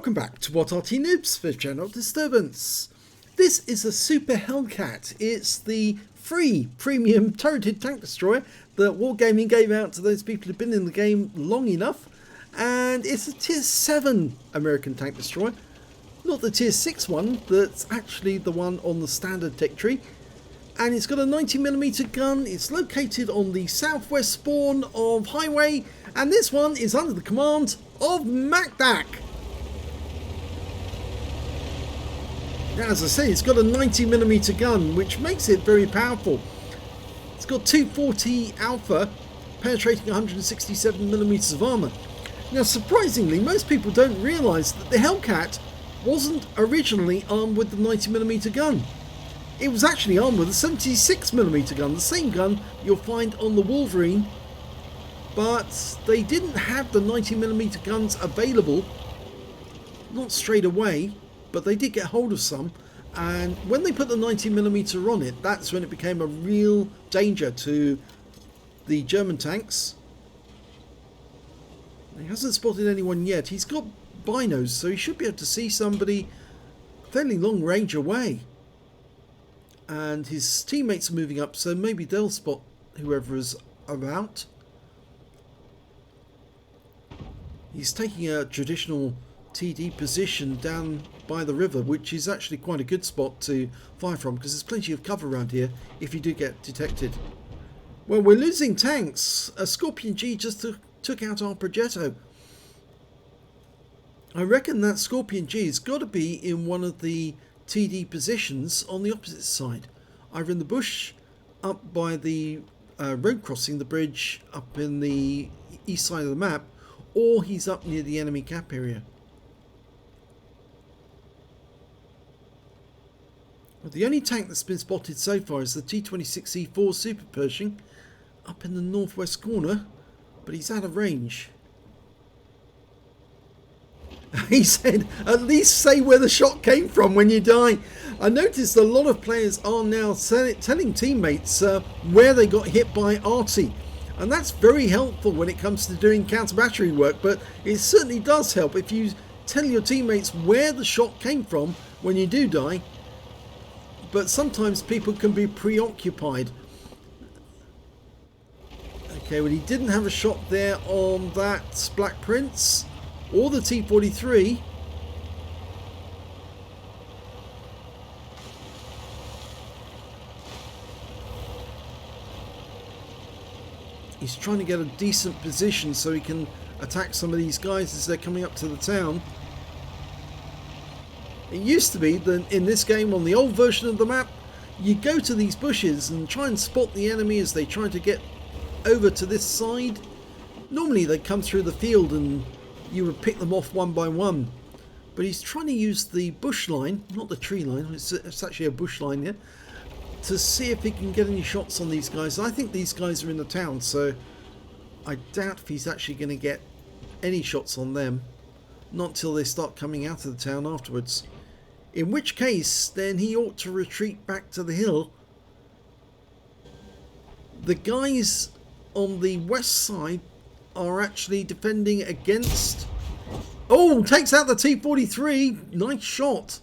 Welcome back to what Arty Noobs for Channel Disturbance. This is a Super Hellcat. It's the free premium turreted tank destroyer that Wargaming gave out to those people who've been in the game long enough. And it's a tier 7 American tank destroyer. Not the tier 6 one, that's actually the one on the standard tech tree. And it's got a 90mm gun. It's located on the southwest spawn of Highway. And this one is under the command of MaDaK. Now, as I say, it's got a 90mm gun, which makes it very powerful. It's got 240 alpha, penetrating 167mm of armour. Now, surprisingly, most people don't realise that the Hellcat wasn't originally armed with the 90mm gun. It was actually armed with a 76mm gun, the same gun you'll find on the Wolverine, but they didn't have the 90mm guns available, not straight away. But they did get hold of some, and when they put the 90mm on it, that's when it became a real danger to the German tanks. He hasn't spotted anyone yet. He's got binos, so he should be able to see somebody fairly long range away. And his teammates are moving up, so maybe they'll spot whoever is about. He's taking a traditional TD position down by the river, which is actually quite a good spot to fire from because there's plenty of cover around here if you do get detected. Well, we're losing tanks. A Scorpion G just took out our Progetto. I reckon that Scorpion G has got to be in one of the TD positions on the opposite side, either in the bush up by the road crossing the bridge up in the east side of the map, or he's up near the enemy cap area. The only tank that's been spotted so far is the T26E4 Super Pershing up in the northwest corner, but he's out of range. He said, at least say where the shot came from when you die. I noticed a lot of players are now telling teammates where they got hit by Arty, and that's very helpful when it comes to doing counter battery work, but it certainly does help if you tell your teammates where the shot came from when you do die. But sometimes people can be preoccupied. Okay, well, he didn't have a shot there on that Black Prince or the T43. He's trying to get a decent position so he can attack some of these guys as they're coming up to the town. It used to be that in this game, on the old version of the map, you go to these bushes and try and spot the enemy as they try to get over to this side. Normally they'd come through the field and you would pick them off one by one. But he's trying to use the bush line, not the tree line, it's actually a bush line here, to see if he can get any shots on these guys. I think these guys are in the town, so I doubt if he's actually going to get any shots on them. Not till they start coming out of the town afterwards. In which case, then he ought to retreat back to the hill. The guys on the west side are actually defending against... Oh, takes out the T43. Nice shot.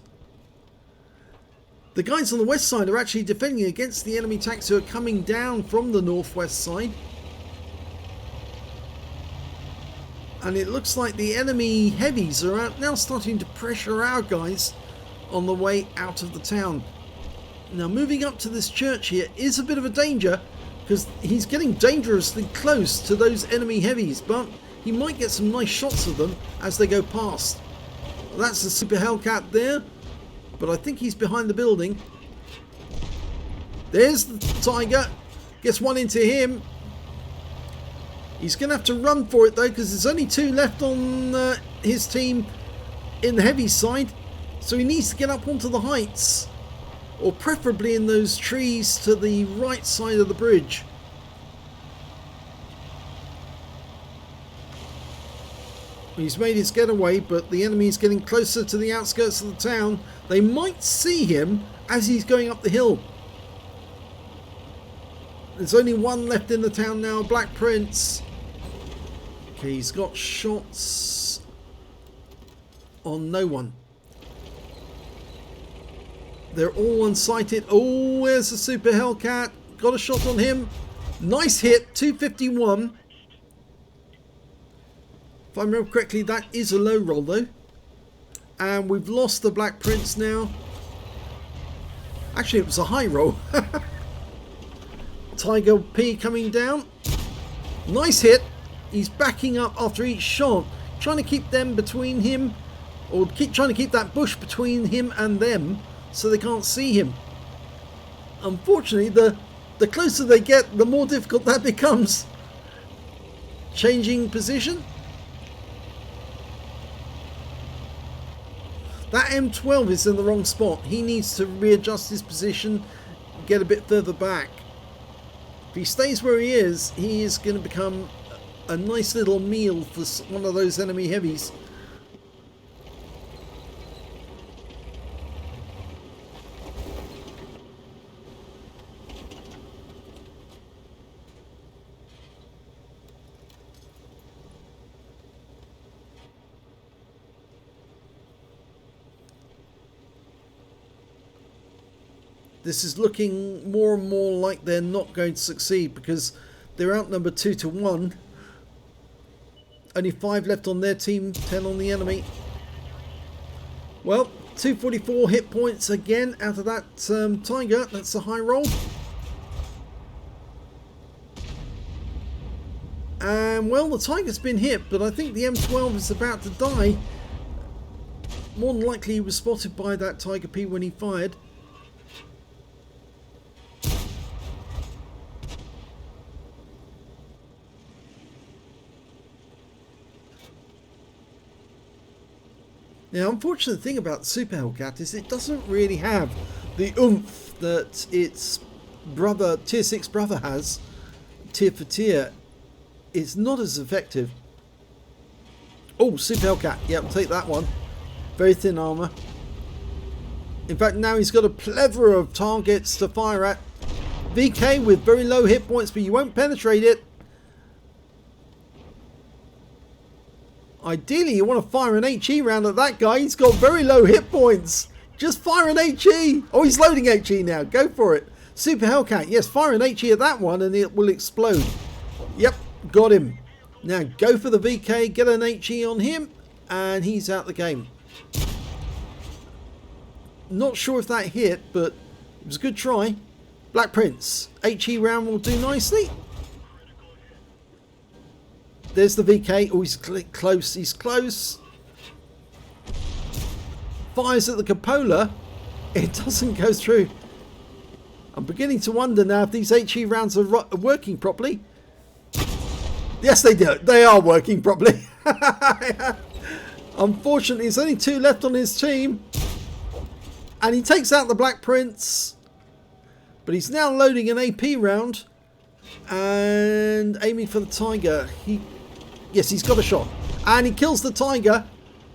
The guys on the west side are actually defending against the enemy tanks who are coming down from the northwest side. And it looks like the enemy heavies are out now starting to pressure our guys on the way out of the town. Now, moving up to this church here is a bit of a danger because he's getting dangerously close to those enemy heavies, but he might get some nice shots of them as they go past. That's the Super Hellcat there, but I think he's behind the building. There's the Tiger. Gets one into him. He's going to have to run for it though, because there's only two left on his team in the heavy side. So he needs to get up onto the heights, or preferably in those trees to the right side of the bridge. He's made his getaway, but the enemy is getting closer to the outskirts of the town. They might see him as he's going up the hill. There's only one left in the town now, Black Prince. Okay, he's got shots on no one. They're all unsighted. Oh, there's the Super Hellcat. Got a shot on him. Nice hit, 251. If I remember correctly, that is a low roll though. And we've lost the Black Prince now. Actually, it was a high roll. Tiger P coming down. Nice hit. He's backing up after each shot. Trying to keep them between him. Or trying to keep that bush between him and them, so they can't see him. Unfortunately, the closer they get, the more difficult that becomes. Changing position. That M12 is in the wrong spot. He needs to readjust his position, get a bit further back. If he stays where he is going to become a nice little meal for one of those enemy heavies. This is looking more and more like they're not going to succeed because they're outnumbered 2-1. Only 5 left on their team, 10 on the enemy. Well, 244 hit points again out of that Tiger. That's a high roll. And well, the Tiger's been hit, but I think the M12 is about to die. More than likely he was spotted by that Tiger P when he fired. Now, unfortunate thing about the Super Hellcat is it doesn't really have the oomph that its brother, Tier 6 brother has, tier for tier. It's not as effective. Oh, Super Hellcat. Yep, take that one. Very thin armor. In fact, now he's got a plethora of targets to fire at. VK with very low hit points, but you won't penetrate it. Ideally, you want to fire an HE round at that guy. He's got very low hit points. Just fire an HE. Oh, he's loading HE now. Go for it. Super Hellcat. Yes, fire an HE at that one and it will explode. Yep, got him. Now go for the VK. Get an HE on him. And he's out the game. Not sure if that hit, but it was a good try. Black Prince. HE round will do nicely. There's the VK. Oh, he's close. He's close. Fires at the cupola. It doesn't go through. I'm beginning to wonder now if these HE rounds are working properly. Yes, they do. They are working properly. Unfortunately, there's only 2 left on his team. And he takes out the Black Prince. But he's now loading an AP round. And aiming for the Tiger. Yes, he's got a shot. And he kills the Tiger.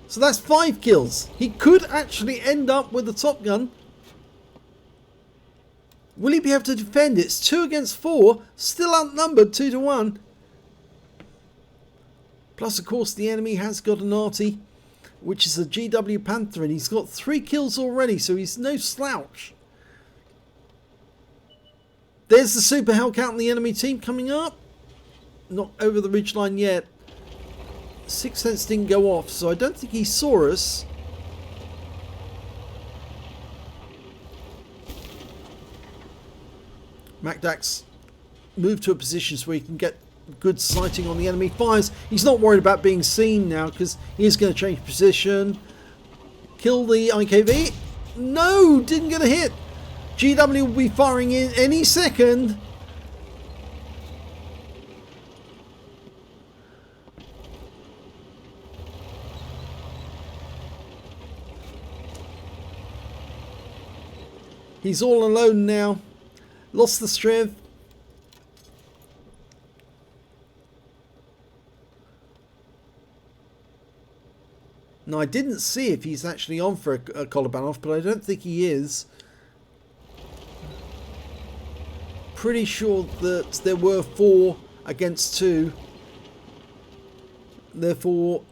So that's 5 kills. He could actually end up with the Top Gun. Will he be able to defend? It's 2 against 4. Still outnumbered 2-1. Plus, of course, the enemy has got an Arty, which is a GW Panther. And he's got 3 kills already. So he's no slouch. There's the Super Hellcat on the enemy team coming up. Not over the ridgeline yet. Sixth sense didn't go off, so I don't think he saw us. MaDaK's moved to a position so he can get good sighting on the enemy. Fires. He's not worried about being seen now because he is going to change position. Kill the IKV. No, didn't get a hit. GW will be firing in any second. He's all alone now. Lost the strength. Now, I didn't see if he's actually on for a collarbone off, but I don't think he is. Pretty sure that there were 4 against 2. Therefore,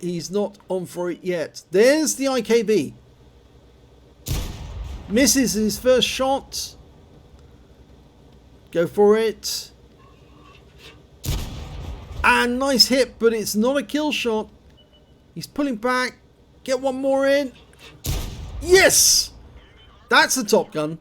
he's not on for it yet. There's the IKB. Misses his first shot. Go for it. And nice hit, but it's not a kill shot. He's pulling back. Get one more in. Yes! That's the Top Gun.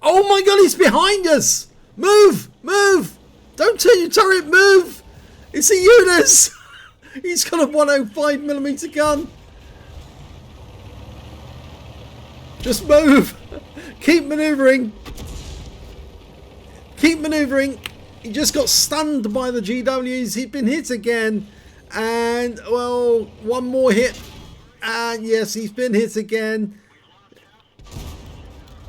Oh my god, he's behind us! Move! Move! Don't turn your turret, move! It's a UNIS! He's got a 105mm gun. Just move! Keep maneuvering. Keep maneuvering. He just got stunned by the GWs. He'd been hit again. And, well, one more hit. And yes, he's been hit again.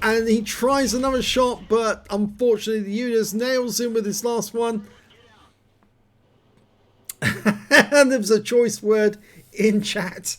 And he tries another shot, but unfortunately the UNIS nails him with his last one. And there was a choice word in chat.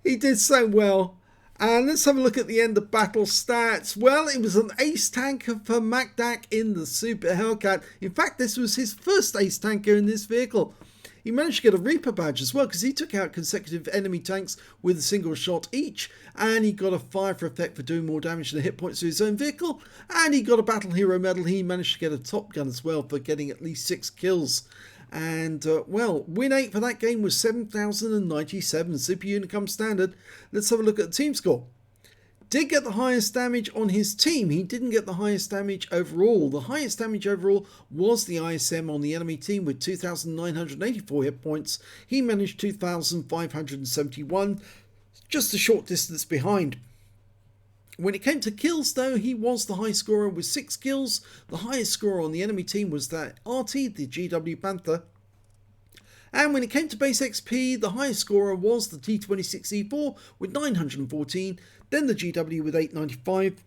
He did so well. And let's have a look at the end of battle stats. Well, it was an ace tanker for MaDaK in the Super Hellcat. In fact, this was his first ace tanker in this vehicle. He managed to get a Reaper badge as well because he took out consecutive enemy tanks with a single shot each. And he got a fire for effect for doing more damage than the hit points to his own vehicle. And he got a Battle Hero medal. He managed to get a Top Gun as well for getting at least 6 kills. And, well, win 8 for that game was 7,097. Super Unicum standard. Let's have a look at the team score. Did get the highest damage on his team. He didn't get the highest damage overall. The highest damage overall was the ISM on the enemy team with 2,984 hit points. He managed 2,571, just a short distance behind. When it came to kills, though, he was the high scorer with 6 kills. The highest scorer on the enemy team was that Arty, the GW Panther. And when it came to base XP, the highest scorer was the T26E4 with 914, then the GW with 895,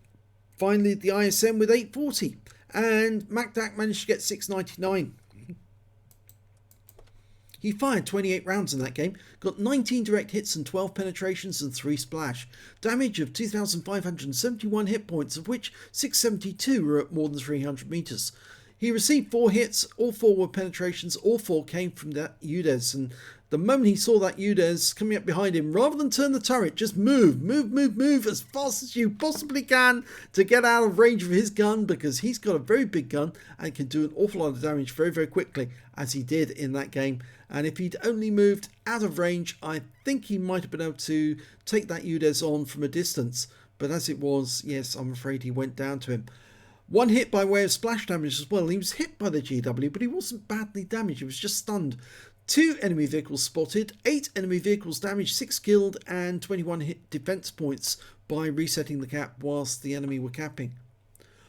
finally the ISM with 840, and MaDaK managed to get 699. He fired 28 rounds in that game, got 19 direct hits and 12 penetrations and 3 splash. Damage of 2,571 hit points, of which 672 were at more than 300 meters. He received 4 hits, all 4 were penetrations, all 4 came from that UDES, and the moment he saw that UDES coming up behind him, rather than turn the turret, just move as fast as you possibly can to get out of range of his gun, because he's got a very big gun and can do an awful lot of damage very, very quickly, as he did in that game. And if he'd only moved out of range, I think he might have been able to take that UDES on from a distance. But as it was, yes, I'm afraid he went down to him. 1 hit by way of splash damage as well. He was hit by the GW, but he wasn't badly damaged. He was just stunned. 2 enemy vehicles spotted, 8 enemy vehicles damaged, 6 killed, and 21 hit defense points by resetting the cap whilst the enemy were capping.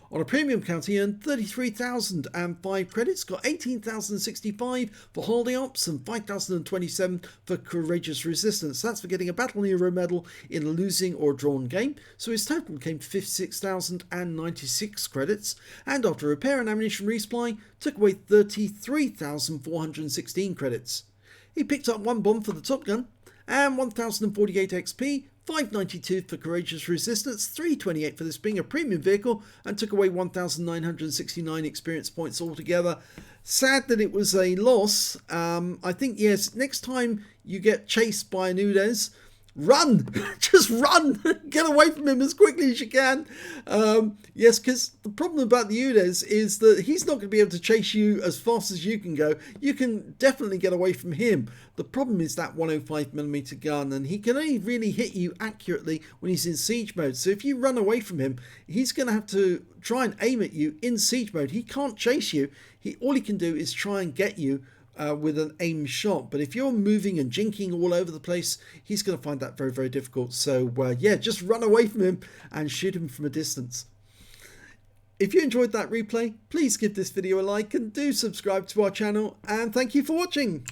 On a premium count, he earned 33,005 credits, got 18,065 for holding ops and 5,027 for courageous resistance. That's for getting a Battle Hero medal in a losing or drawn game. So his total came to 56,096 credits, and after repair and ammunition resupply, took away 33,416 credits. He picked up 1 bomb for the Top Gun, and 1,048 XP, 592 for courageous resistance, 328 for this being a premium vehicle, and took away 1,969 experience points altogether. Sad that it was a loss. I think, yes, next time you get chased by an UDES, run! Just run! Get away from him as quickly as you can. Yes, because the problem about the UDES is that he's not going to be able to chase you as fast as you can go. You can definitely get away from him. The problem is that 105mm gun, and he can only really hit you accurately when he's in siege mode. So if you run away from him, he's going to have to try and aim at you in siege mode. He can't chase you. All he can do is try and get you with an aim shot. But if you're moving and jinking all over the place, he's going to find that very, very difficult. So yeah, just run away from him and shoot him from a distance. If you enjoyed that replay, please give this video a like and do subscribe to our channel, and thank you for watching.